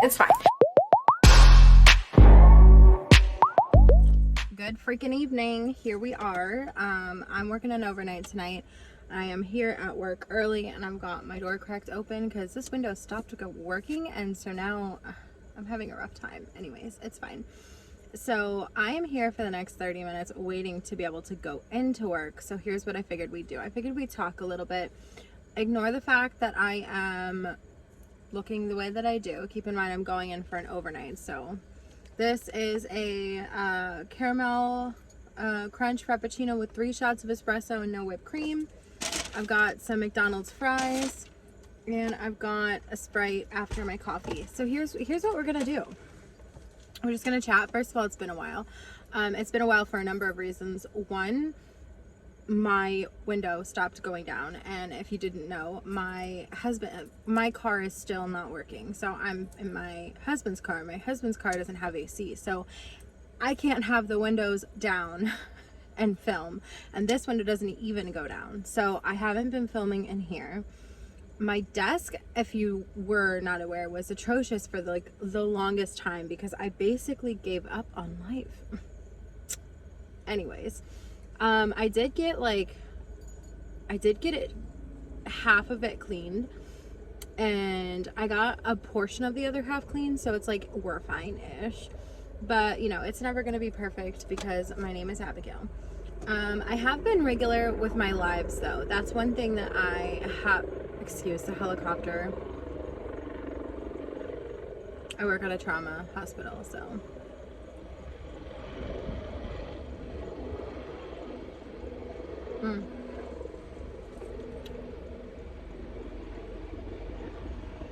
It's fine. Good freaking evening. Here we are. I'm working an overnight tonight. I am here at work early and I've got my door cracked open because this window stopped working, and so now I'm having a rough time. Anyways, it's fine. So I am here for the next 30 minutes waiting to be able to go into work. So here's what I figured we'd do. I figured we'd talk a little bit. Ignore the fact that I am looking the way that I do. Keep in mind I'm going in for an overnight. So this is a caramel crunch frappuccino with 3 shots of espresso and no whipped cream. I've got some McDonald's fries and I've got a Sprite after my coffee. So here's what we're gonna do. We're just gonna chat. First of all, it's been a while. It's been a while for a number of reasons. One, my window stopped going down, and if you didn't know, my car is still not working. So I'm in my husband's car. My husband's car doesn't have AC, so I can't have the windows down and film, and this window doesn't even go down, so I haven't been filming in here. My desk, if you were not aware, was atrocious for the longest time because I basically gave up on life. Anyways, I did get it, half of it cleaned, and I got a portion of the other half cleaned, so it's like we're fine-ish. But you know, it's never gonna be perfect because my name is Abigail. I have been regular with my lives though. That's one thing that I have. Excuse the helicopter. I work at a trauma hospital, so.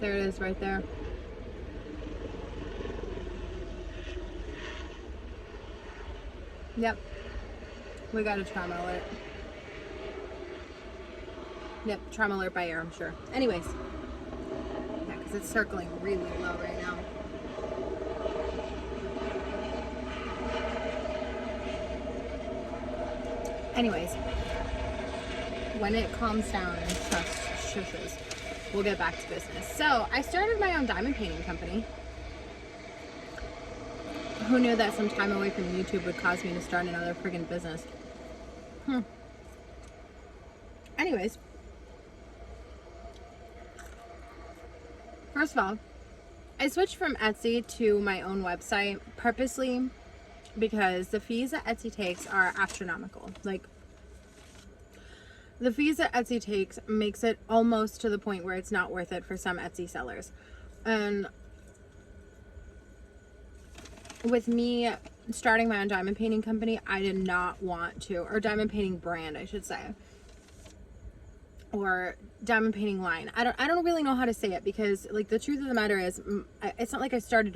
There it is right there. Yep. We got a trauma alert. Yep, trauma alert by air, I'm sure. Anyways. Yeah, because it's circling really low right now. Anyways. When it calms down and shushes, we'll get back to business. So, I started my own diamond painting company. Who knew that some time away from YouTube would cause me to start another friggin' business? Anyways. First of all, I switched from Etsy to my own website purposely because the fees that Etsy takes are astronomical. Like, the fees that Etsy takes makes it almost to the point where it's not worth it for some Etsy sellers. And with me starting my own diamond painting company, I did not want to, or diamond painting brand, I should say, or diamond painting line. I don't really know how to say it because, like, the truth of the matter is, it's not like I started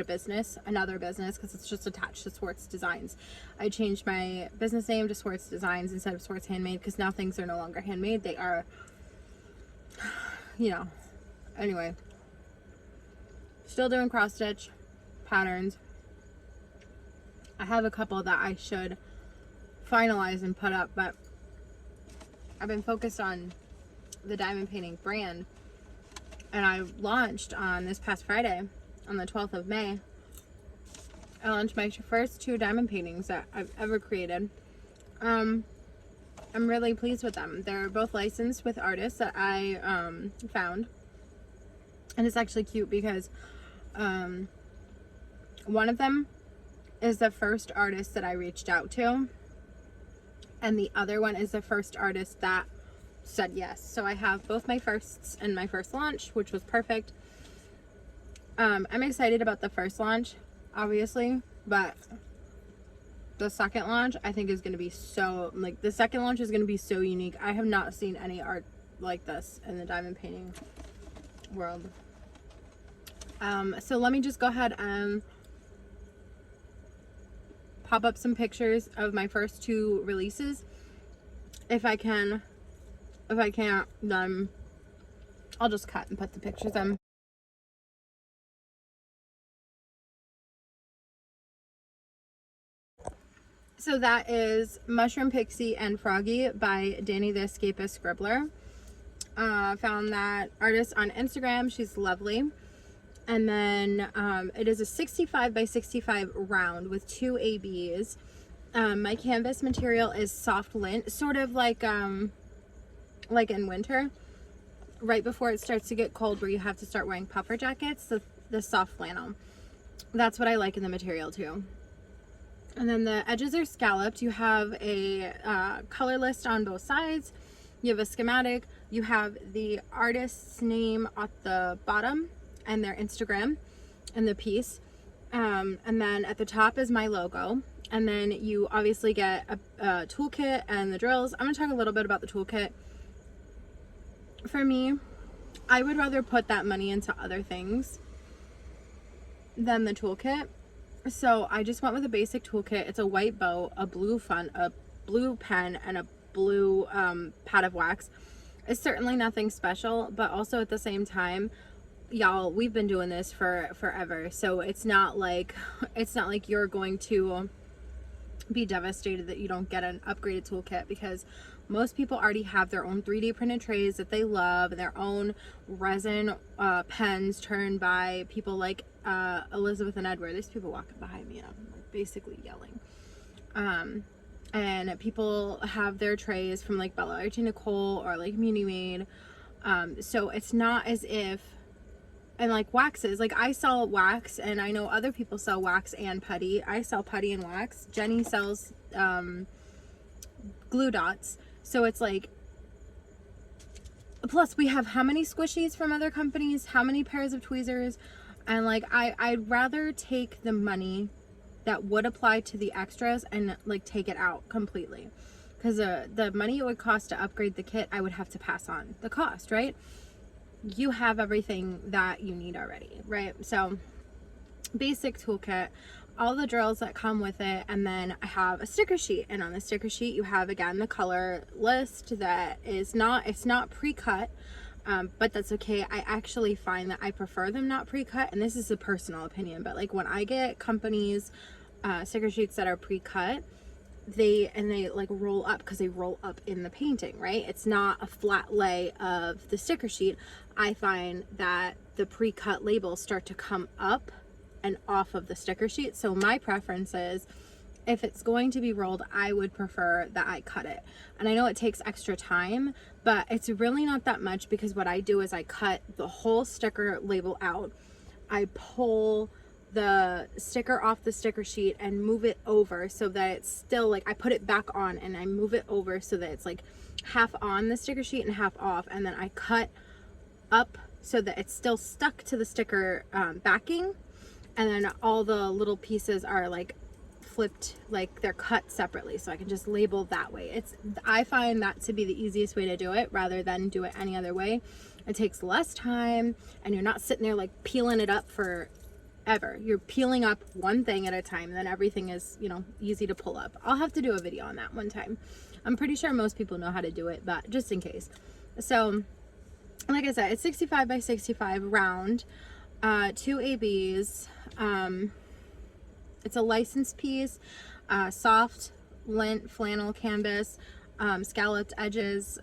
another business, because it's just attached to Swartz Designs. I changed my business name to Swartz Designs instead of Swartz Handmade because now things are no longer handmade. They are, you know, anyway. Still doing cross stitch patterns. I have a couple that I should finalize and put up, but I've been focused on the diamond painting brand, and I launched on this past Friday, on the 12th of May. I launched my first 2 diamond paintings that I've ever created. I'm really pleased with them. They're both licensed with artists that I found, and it's actually cute because one of them is the first artist that I reached out to, and the other one is the first artist that said yes. So I have both my firsts in my first launch, which was perfect. I'm excited about the first launch, obviously, but the second launch I think is going to be so, like, the second launch is going to be so unique. I have not seen any art like this in the diamond painting world. So let me just go ahead and pop up some pictures of my first 2 releases. If I can. If I can't, then I'll just cut and put the pictures in. So that is Mushroom Pixie and Froggy by Danny the Escapist Scribbler. Found that artist on Instagram. She's lovely. And then it is a 65 by 65 round with 2 ABs. My canvas material is soft lint, sort of like in winter, right before it starts to get cold where you have to start wearing puffer jackets, the soft flannel. That's what I like in the material too. And then the edges are scalloped. You have a color list on both sides. You have a schematic. You have the artist's name at the bottom and their Instagram and the piece. And then at the top is my logo. And then you obviously get a toolkit and the drills. I'm going to talk a little bit about the toolkit. For me, I would rather put that money into other things than the toolkit. So I just went with a basic toolkit. It's a white bow, a blue font, a blue pen, and a blue pad of wax. It's certainly nothing special, but also at the same time, y'all, we've been doing this for forever. So it's not like you're going to be devastated that you don't get an upgraded toolkit, because most people already have their own 3D printed trays that they love, and their own resin pens turned by people like Elizabeth and Edward. There's people walking behind me and I'm like basically yelling. And people have their trays from like Bella Archie Nicole or like Muni Made. So it's not as if, and like waxes, like I sell wax and I know other people sell wax and putty. I sell putty and wax. Jenny sells glue dots. So it's like, plus we have how many squishies from other companies, how many pairs of tweezers, and like I'd rather take the money that would apply to the extras and like take it out completely, because the money it would cost to upgrade the kit, I would have to pass on the cost, right? You have everything that you need already, right? So basic toolkit, all the drills that come with it, and then I have a sticker sheet, and on the sticker sheet you have again the color list that is not, it's not pre-cut, but that's okay. I actually find that I prefer them not pre-cut, and this is a personal opinion, but like when I get companies sticker sheets that are pre-cut, they like roll up because they roll up in the painting, right? It's not a flat lay of the sticker sheet. I find that the pre-cut labels start to come up and off of the sticker sheet. So my preference is, if it's going to be rolled, I would prefer that I cut it. And I know it takes extra time, but it's really not that much, because what I do is I cut the whole sticker label out. I pull the sticker off the sticker sheet and move it over so that it's still like, I put it back on and I move it over so that it's like half on the sticker sheet and half off, and then I cut up so that it's still stuck to the sticker backing, and then all the little pieces are like flipped, like they're cut separately, so I can just label that way. I find that to be the easiest way to do it, rather than do it any other way. It takes less time, and you're not sitting there like peeling it up for ever. You're peeling up one thing at a time, and then everything is, you know, easy to pull up. I'll have to do a video on that one time. I'm pretty sure most people know how to do it, but just in case. So like I said, it's 65 by 65 round, 2 ABs. It's a licensed piece, soft lint flannel canvas, scalloped edges.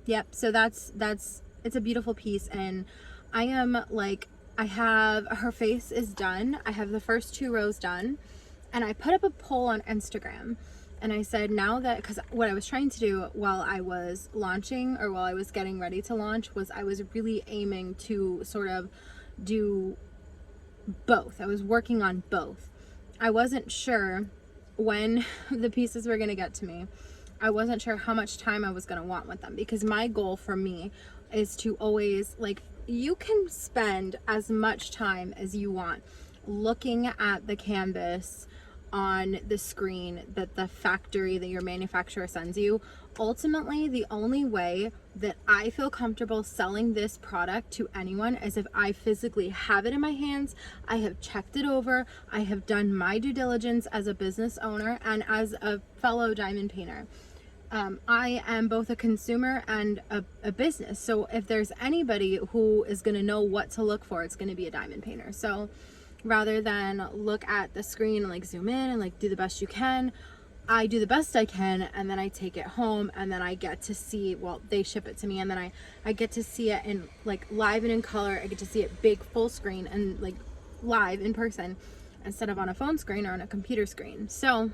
Yep, so that's it's a beautiful piece, and I am like, I have, her face is done. I have the first 2 rows done, and I put up a poll on Instagram, and I said, now that, because what I was trying to do while I was launching, or while I was getting ready to launch, was I was really aiming to sort of do both. I was working on both. I wasn't sure when the pieces were going to get to me. I wasn't sure how much time I was going to want with them, because my goal for me is to always, like, you can spend as much time as you want looking at the canvas on the screen that the factory, that your manufacturer sends you. Ultimately, the only way that I feel comfortable selling this product to anyone is if I physically have it in my hands, I have checked it over, I have done my due diligence as a business owner and as a fellow diamond painter. I am both a consumer and a business. So if there's anybody who is going to know what to look for, it's going to be a diamond painter. So rather than look at the screen and like zoom in and like do the best you can, I do the best I can, and then I take it home, and then I get to see, well, they ship it to me, and then I get to see it in like live and in color. I get to see it big full screen and like live in person instead of on a phone screen or on a computer screen. So,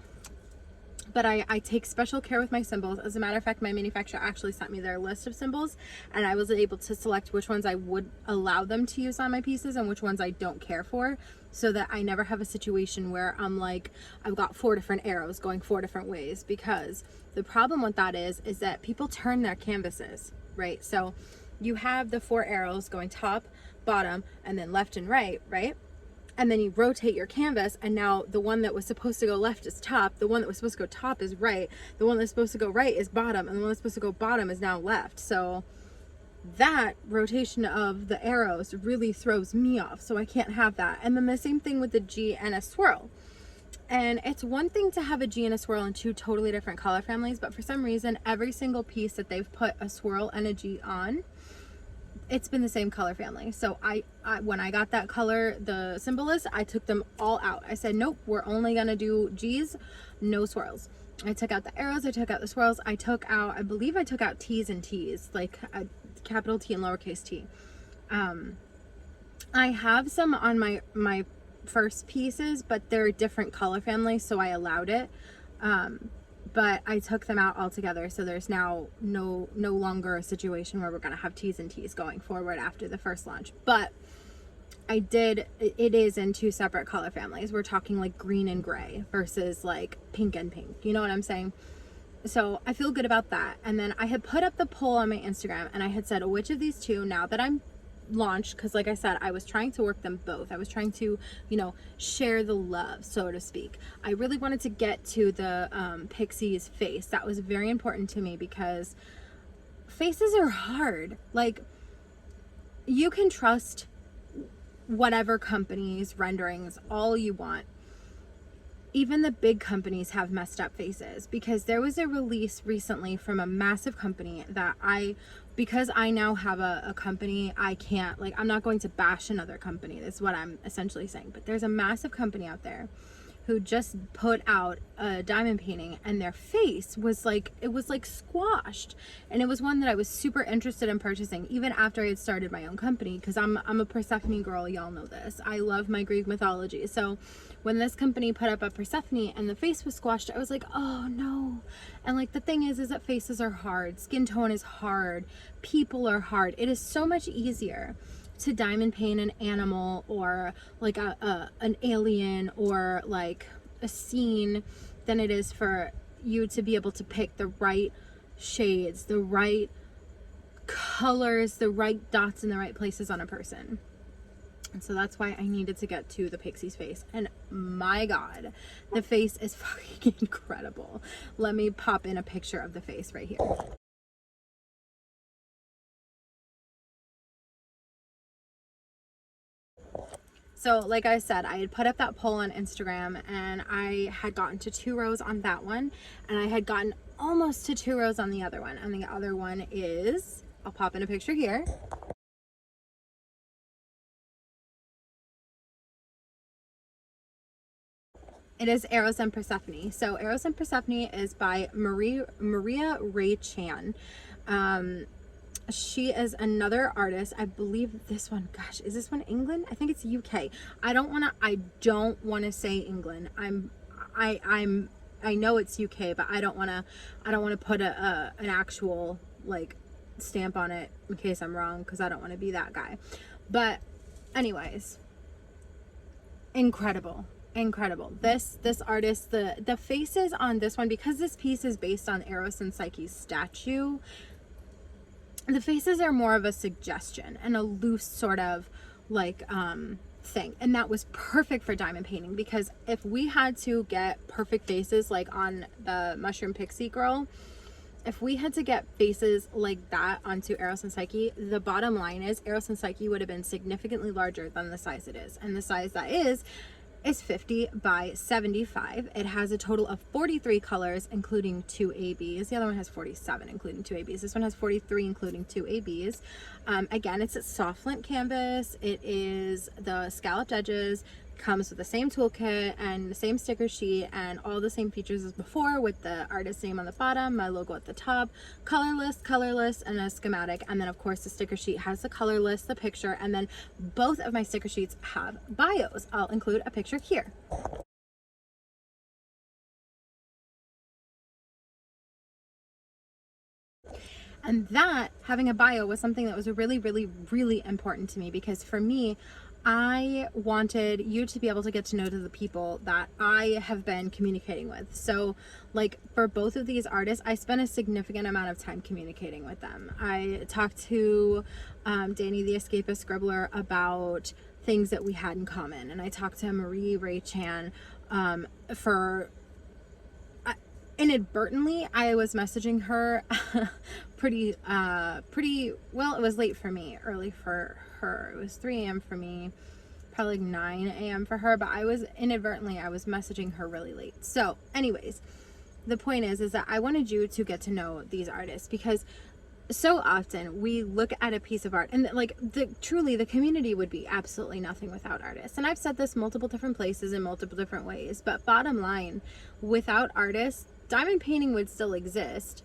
but I take special care with my symbols. As a matter of fact, my manufacturer actually sent me their list of symbols, and I was able to select which ones I would allow them to use on my pieces and which ones I don't care for, so that I never have a situation where I'm like, I've got 4 different arrows going 4 different ways. Because the problem with that is that people turn their canvases, right? So you have the 4 arrows going top, bottom, and then left and right, right? And then you rotate your canvas, and now the one that was supposed to go left is top, the one that was supposed to go top is right, the one that's supposed to go right is bottom, and the one that's supposed to go bottom is now left. So that rotation of the arrows really throws me off, so I can't have that. And then the same thing with the G and a swirl. And it's one thing to have a G and a swirl in 2 totally different color families, but for some reason, every single piece that they've put a swirl and a G on, it's been the same color family. So I when I got that color, the symbol list, I took them all out. I said, nope, we're only gonna do G's, no swirls. I took out the arrows, I took out the swirls, I took out, I believe I took out T's and T's, like a capital T and lowercase t. I have some on my first pieces, but they're a different color family, so I allowed it. But I took them out altogether, so there's now no longer a situation where we're gonna have T's and T's going forward after the first launch. But it is in 2 separate color families. We're talking like green and gray versus like pink and pink, you know what I'm saying? So I feel good about that. And then I had put up the poll on my Instagram, and I had said, which of these 2, now that I'm launched, because like I said, I was trying to work them both. I was trying to, you know, share the love, so to speak. I really wanted to get to the Pixie's face. That was very important to me, because faces are hard. Like, you can trust whatever company's renderings all you want. Even the big companies have messed up faces, because there was a release recently from a massive company that because I now have a company, I can't, like, I'm not going to bash another company. That's what I'm essentially saying. But there's a massive company out there who just put out a diamond painting, and their face was like, it was like squashed. And it was one that I was super interested in purchasing even after I had started my own company, because I'm a Persephone girl, y'all know this. I love my Greek mythology. So when this company put up a Persephone and the face was squashed, I was like, oh no. And like, the thing is that faces are hard, skin tone is hard, people are hard. It is so much easier to diamond paint an animal, or like an alien, or like a scene, than it is for you to be able to pick the right shades, the right colors, the right dots in the right places on a person. And so that's why I needed to get to the Pixie's face. And my God, the face is fucking incredible. Let me pop in a picture of the face right here. So like I said, I had put up that poll on Instagram, and I had gotten to 2 rows on that one, and I had gotten almost to 2 rows on the other one. And the other one is, I'll pop in a picture here. It is Eros and Persephone. So Eros and Persephone is by Maria Ray Chan. She is another artist. I believe this one, gosh, is this one England? I think it's UK. I don't want to say England. I know it's UK, but I don't want to put an actual like stamp on it in case I'm wrong, because I don't want to be that guy. But anyways, incredible. This artist, the faces on this one, because this piece is based on Eros and Psyche's statue, the faces are more of a suggestion and a loose sort of like thing. And that was perfect for diamond painting, because if we had to get perfect faces like on the Mushroom Pixie girl, if we had to get faces like that onto Eros and Psyche, the bottom line is Eros and Psyche would have been significantly larger than the size it is. And the size that is 50 by 75. It has a total of 43 colors, including 2 ABs. The other one has 47, including 2 ABs. This one has 43, including 2 ABs. Again, it's a soft flint canvas. It is the scalloped edges, Comes with the same toolkit and the same sticker sheet and all the same features as before, with the artist name on the bottom, my logo at the top, color list, and a schematic. And then of course the sticker sheet has the color list, the picture, and then both of my sticker sheets have bios. I'll include a picture here. And that, having a bio, was something that was really, really, really important to me, because for me, I wanted you to be able to get to know the people that I have been communicating with. So like for both of these artists, I spent a significant amount of time communicating with them. I talked to Danny the Escapist Scribbler about things that we had in common, and I talked to Marie Ray Chan for inadvertently I was messaging her pretty well. It was late for me, early for her. It was 3 a.m. for me, probably like 9 a.m. for her, but I was messaging her really late. So anyways, the point is that I wanted you to get to know these artists, because so often we look at a piece of art and like truly the community would be absolutely nothing without artists. And I've said this multiple different places in multiple different ways, but bottom line, without artists, diamond painting would still exist,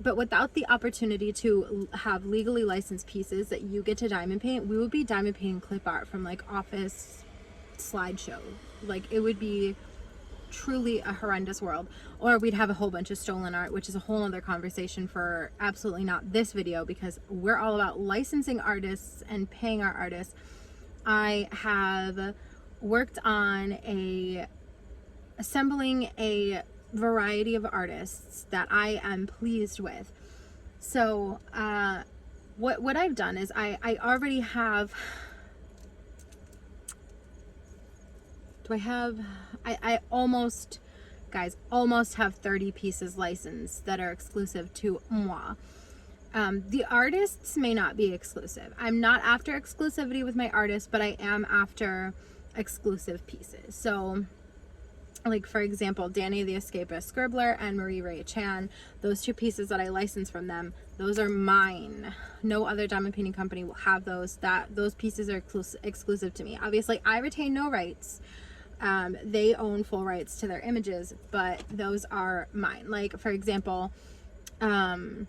but without the opportunity to have legally licensed pieces that you get to diamond paint, we would be diamond painting clip art from like Office slideshow. Like it would be truly a horrendous world. Or we'd have a whole bunch of stolen art, which is a whole other conversation for absolutely not this video, because we're all about licensing artists and paying our artists. I have worked on assembling a variety of artists that I am pleased with. So what I've done is I already have, I almost, guys, almost have 30 pieces licensed that are exclusive to moi. The artists may not be exclusive. I'm not after exclusivity with my artists, but I am after exclusive pieces. So like for example, Danny the Escapist Scribbler and Marie Ray Chan, those 2 pieces that I licensed from them, those are mine. No other diamond painting company will have those. Those pieces are exclusive to me. Obviously I retain no rights. They own full rights to their images, but those are mine. Like for example, a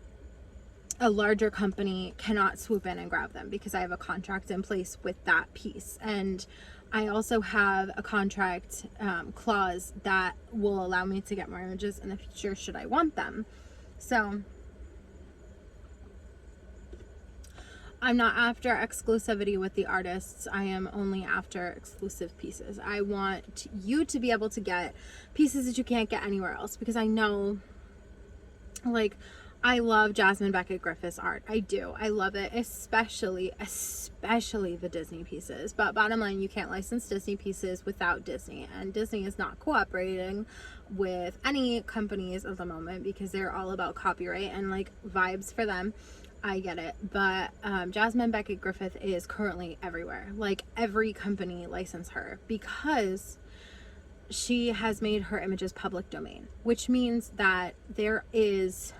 larger company cannot swoop in and grab them because I have a contract in place with that piece. And I also have a contract clause that will allow me to get more images in the future should I want them. So I'm not after exclusivity with the artists. I am only after exclusive pieces. I want you to be able to get pieces that you can't get anywhere else, because I know, like, I love Jasmine Beckett Griffith's art. I do. I love it, especially the Disney pieces. But bottom line, you can't license Disney pieces without Disney. And Disney is not cooperating with any companies at the moment because they're all about copyright and like vibes for them. I get it. But Jasmine Beckett Griffith is currently everywhere. Like every company license her because she has made her images public domain, which means that there is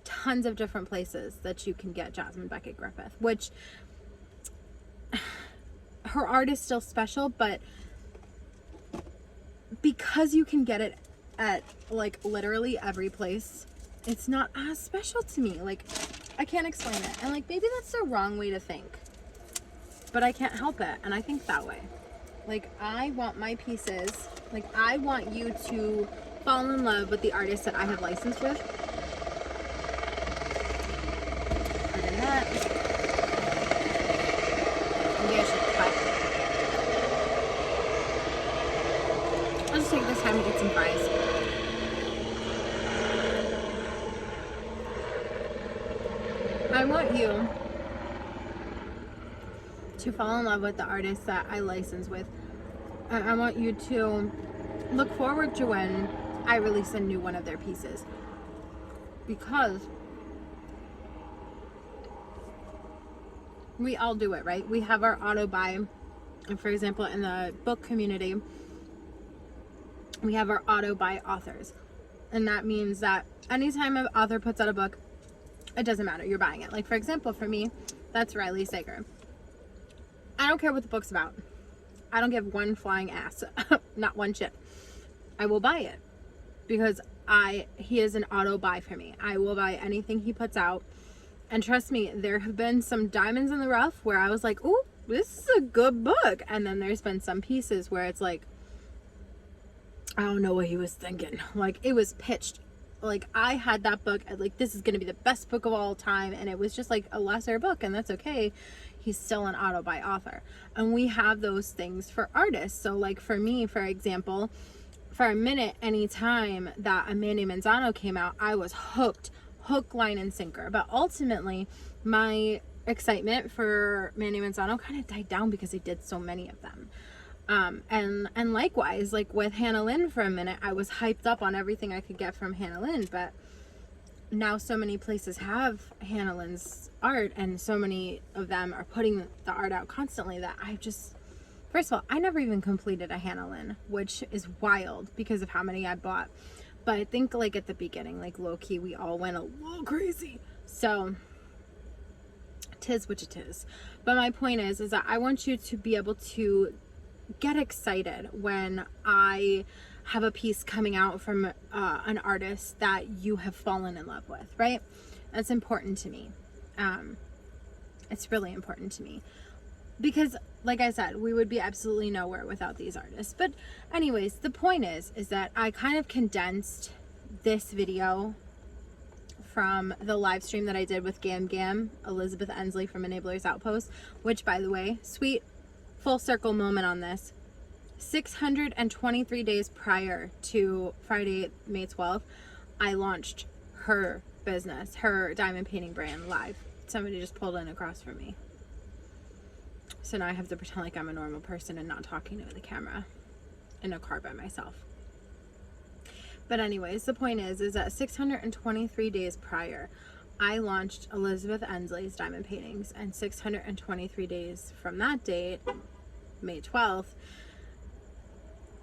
tons of different places that you can get Jasmine Beckett Griffith, which her art is still special, but because you can get it at like literally every place, it's not as special to me. Like I can't explain it, and like maybe that's the wrong way to think, but I can't help it, and I think that way. Like I want my pieces, like I want you to fall in love with the artists that I have licensed with. That. Maybe I should cut. I'll just take this time to get some fries. I want you to fall in love with the artists that I license with. I want you to look forward to when I release a new one of their pieces, because we all do it, right? We have our auto buy. And for example, in the book community, we have our auto buy authors. And that means that anytime an author puts out a book, it doesn't matter, you're buying it. Like for example, for me, that's Riley Sager. I don't care what the book's about. I don't give one flying ass, not one shit. I will buy it because he is an auto buy for me. I will buy anything he puts out. And trust me, there have been some diamonds in the rough where I was like, ooh, this is a good book. And then there's been some pieces where it's like, I don't know what he was thinking. Like, it was pitched. Like, I had that book, like, this is going to be the best book of all time. And it was just like a lesser book, and that's okay. He's still an auto buy author. And we have those things for artists. So like for me, for example, for a minute, anytime that a Mandy Manzano came out, I was hooked, hook, line, and sinker. But ultimately, my excitement for Mandy Manzano kind of died down because I did so many of them. And likewise, like with Hannah Lynn for a minute, I was hyped up on everything I could get from Hannah Lynn, but now so many places have Hannah Lynn's art, and so many of them are putting the art out constantly that I just, first of all, I never even completed a Hannah Lynn, which is wild because of how many I bought. But I think like at the beginning, like low key, we all went a little crazy. So tis which it is. But my point is that I want you to be able to get excited when I have a piece coming out from an artist that you have fallen in love with, right? That's important to me. It's really important to me because, like I said, we would be absolutely nowhere without these artists. But anyways, the point is that I kind of condensed this video from the live stream that I did with Gam Gam, Elizabeth Ensley from Enablers Outpost, which, by the way, sweet full circle moment on this. 623 days prior to Friday, May 12th, I launched her business, her diamond painting brand, live. Somebody just pulled in across from me. So now I have to pretend like I'm a normal person and not talking to the camera in a car by myself. But anyways, the point is that 623 days prior, I launched Elizabeth Ensley's diamond paintings, and 623 days from that date, May 12th,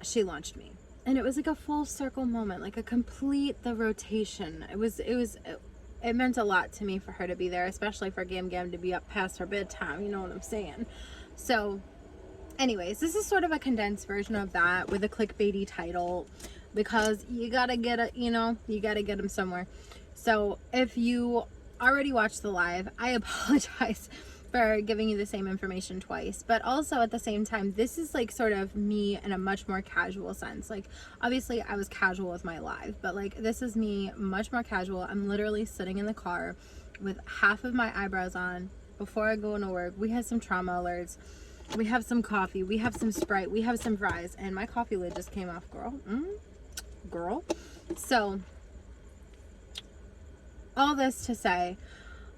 she launched me. And it was like a full circle moment, like a complete the rotation. It meant a lot to me for her to be there, especially for Gam Gam to be up past her bedtime, you know what I'm saying? So anyways, this is sort of a condensed version of that with a clickbaity title, because you gotta get it, you know, you gotta get them somewhere. So if you already watched the live, I apologize for giving you the same information twice, but also at the same time, this is like sort of me in a much more casual sense. Like obviously I was casual with my live, but like this is me much more casual. I'm literally sitting in the car with half of my eyebrows on before I go into work. We had some trauma alerts, we have some coffee, we have some Sprite, we have some fries, and my coffee lid just came off, girl. Girl. So all this to say,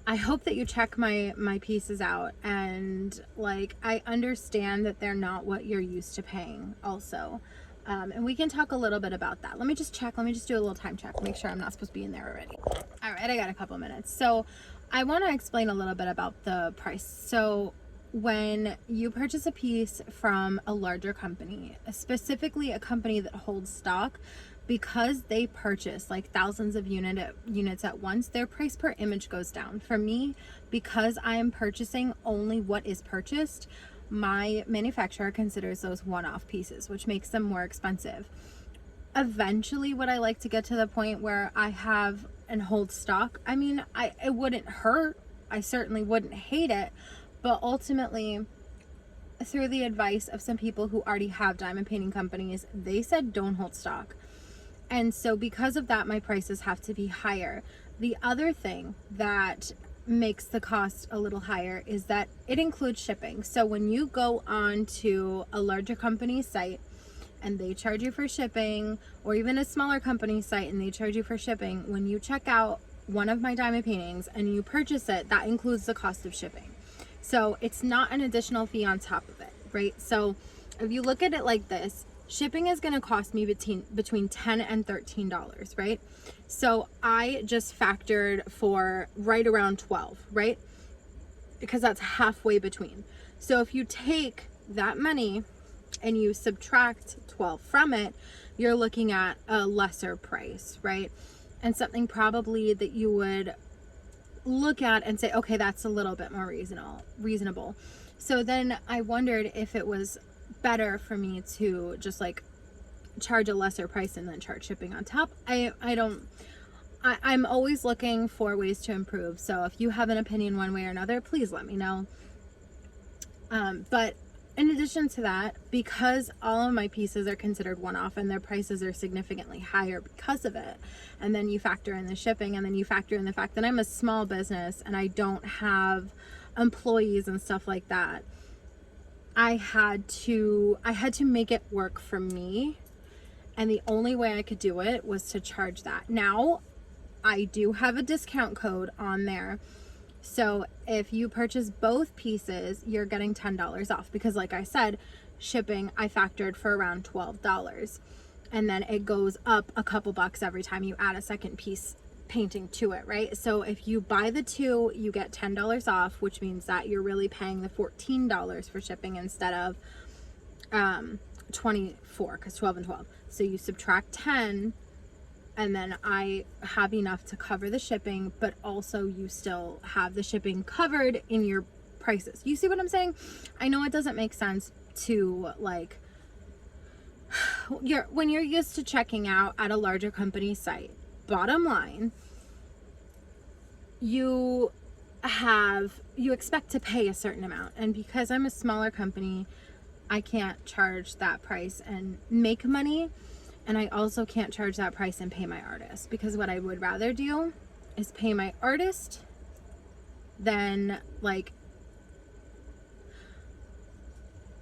I hope that you check my pieces out, and like I understand that they're not what you're used to paying also, and we can talk a little bit about that. Let me just check, let me just do a little time check, make sure I'm not supposed to be in there already. All right, I got a couple minutes. So I want to explain a little bit about the price. So when you purchase a piece from a larger company, specifically a company that holds stock, because they purchase like thousands of units at once, their price per image goes down. For me, because I am purchasing only what is purchased, my manufacturer considers those one-off pieces, which makes them more expensive. Eventually, would I like to get to the point where I have and hold stock? I mean, it wouldn't hurt. I certainly wouldn't hate it, but ultimately, through the advice of some people who already have diamond painting companies, they said don't hold stock. And so because of that, my prices have to be higher. The other thing that makes the cost a little higher is that it includes shipping. So when you go on to a larger company's site and they charge you for shipping, or even a smaller company's site and they charge you for shipping, when you check out one of my diamond paintings and you purchase it, that includes the cost of shipping. So it's not an additional fee on top of it, right? So if you look at it like this, shipping is going to cost me between $10 and $13, right? So I just factored for right around 12, right? Because that's halfway between. So if you take that money and you subtract 12 from it, you're looking at a lesser price, right? And something probably that you would look at and say, okay, that's a little bit more reasonable. So then I wondered if it was better for me to just like charge a lesser price and then charge shipping on top. I'm always looking for ways to improve. So if you have an opinion one way or another, please let me know. But in addition to that, because all of my pieces are considered one-off and their prices are significantly higher because of it, and then you factor in the shipping, and then you factor in the fact that I'm a small business and I don't have employees and stuff like that, I had to make it work for me, and the only way I could do it was to charge that. Now, I do have a discount code on there. So if you purchase both pieces, you're getting $10 off, because like I said, shipping I factored for around $12, and then it goes up a couple bucks every time you add a second piece painting to it, right? So if you buy the two, you get $10 off, which means that you're really paying the $14 for shipping instead of 24, because 12 and 12. So you subtract 10, and then I have enough to cover the shipping, but also you still have the shipping covered in your prices. You see what I'm saying? I know it doesn't make sense to like, when you're used to checking out at a larger company site, bottom line, you expect to pay a certain amount. And because I'm a smaller company, I can't charge that price and make money. And I also can't charge that price and pay my artist, because what I would rather do is pay my artist than like,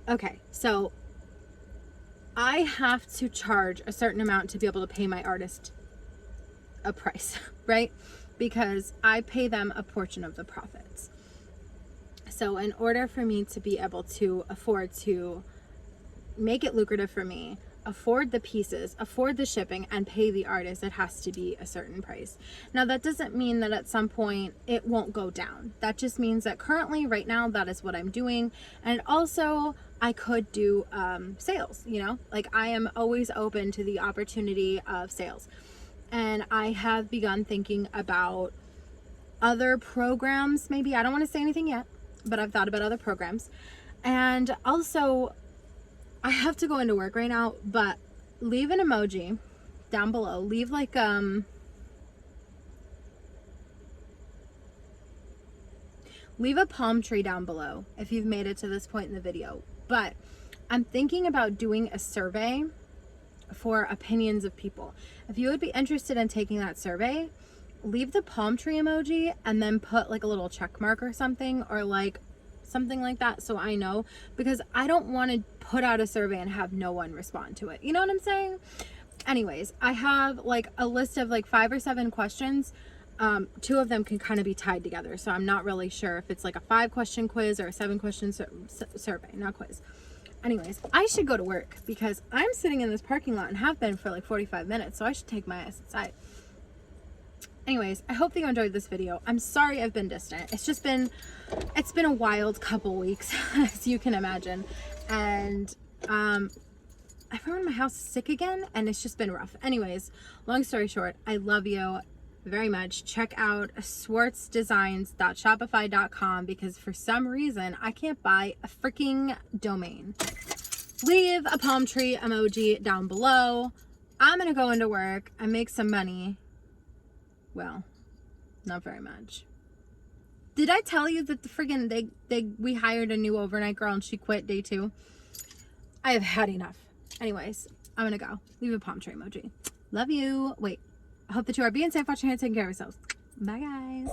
okay, so I have to charge a certain amount to be able to pay my artist a price, right? Because I pay them a portion of the profits. So in order for me to be able to afford to make it lucrative for me, afford the pieces, afford the shipping, and pay the artist, it has to be a certain price. Now that doesn't mean that at some point it won't go down. That just means that currently, right now, that is what I'm doing. And also I could do sales, you know, like I am always open to the opportunity of sales. And I have begun thinking about other programs. Maybe, I don't want to say anything yet, but I've thought about other programs. And also, I have to go into work right now, but leave an emoji down below. Leave like, leave a palm tree down below if you've made it to this point in the video. But I'm thinking about doing a survey for opinions of people. If you would be interested in taking that survey, leave the palm tree emoji and then put like a little check mark or something, or like something like that, so I know, because I don't want to put out a survey and have no one respond to it. You know what I'm saying? Anyways, I have like a list of like 5 or 7 questions. 2 of them can kind of be tied together, so I'm not really sure if it's like a 5-question quiz or a 7-question survey, not quiz. Anyways, I should go to work because I'm sitting in this parking lot and have been for like 45 minutes, so I should take my ass inside. Anyways, I hope that you enjoyed this video. I'm sorry I've been distant. It's been a wild couple weeks, as you can imagine. And everyone in my house is sick again, and it's just been rough. Anyways, long story short, I love you very much. Check out swartzdesigns.shopify.com, because for some reason I can't buy a freaking domain. Leave a palm tree emoji down below. I'm gonna go into work and make some money. Well, not very much. Did I tell you that the friggin' we hired a new overnight girl and she quit day 2? I have had enough. Anyways, I'm gonna go. Leave a palm tree emoji. Love you. Wait. I hope that you are being safe, watching, and taking care of yourselves. Bye, guys.